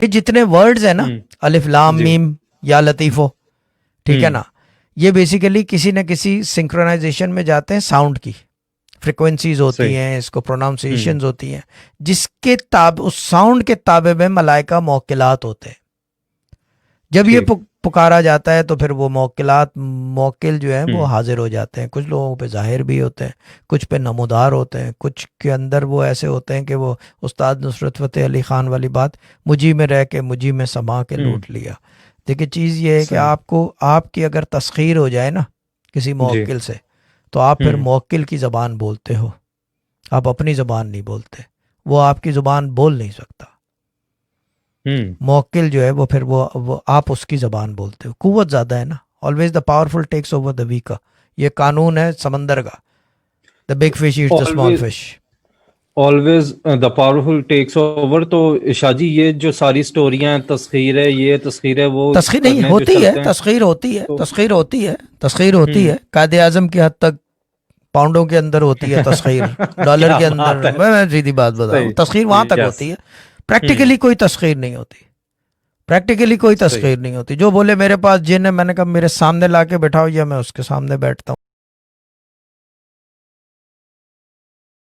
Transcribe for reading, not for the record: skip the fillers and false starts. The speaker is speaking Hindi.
जितने वर्ड्स है ना, अलिफ लाम जी। मीम या लतीफ़ो, ठीक है ना, ये बेसिकली किसी न किसी सिंक्रोनाइजेशन में जाते हैं, साउंड की फ्रिक्वेंसीज होती सही। हैं, इसको प्रोनाउंसिएशंस होती हैं, जिसके ताब उस साउंड के ताबे में मलाइका मौक्किलात होते हैं। जब ये ठीक। पुकारा जाता है तो फिर वो मौक्किलात मौक्किल जो है वो हम्म। हाजिर हो जाते हैं। कुछ लोगों पे ज़ाहिर भी होते हैं, कुछ पे नमूदार होते हैं, कुछ के अंदर वो ऐसे होते हैं कि वो उस्ताद नुसरत फ़तेह अली ख़ान वाली बात, मुझी में रह के मुझी में समा के लूट लिया। देखिए चीज़ ये है कि सही। आपको आपकी अगर तस्खीर हो जाए ना किसी जी। मौक्किल से, तो आप फिर हम्म। मौक्किल की ज़बान बोलते हो, आप अपनी ज़बान नहीं बोलते। वो आपकी ज़ुबान बोल नहीं सकता। हम्म। मौक्किल जो है वो फिर वो आप उसकी ज़बान बोलते हो। कुव्वत ज़्यादा है ना, always the powerful takes over the weaker. ये कानून है समंदर का, the big fish eats the small always fish. Always the powerful takes over. तो शाजी, ये जो सारी स्टोरियां हैं, तस्खीर है, ये तस्खीर है, वो तस्खीर नहीं करने जो होती है, चलते हैं तस्खीर होती है, तो। तस्खीर होती है, तस्खीर होती हम्म। है, कायदे आज़म की हद तक पाउंडों के अंदर होती है तस्खीर, डॉलर क्या के अंदर। बात है। मैं सीधी बात बता रहा हूँ, सही। तस्खीर वहाँ तक यस। होती है। हम्म। प्रैक्टिकली कोई तस्खीर नहीं होती, प्रैक्टिकली कोई सही। तस्खीर नहीं होती। जो बोले मेरे पास जिन है, मैंने कहा मेरे सामने ला के बैठाओ या मैं उसके सामने बैठता हूँ।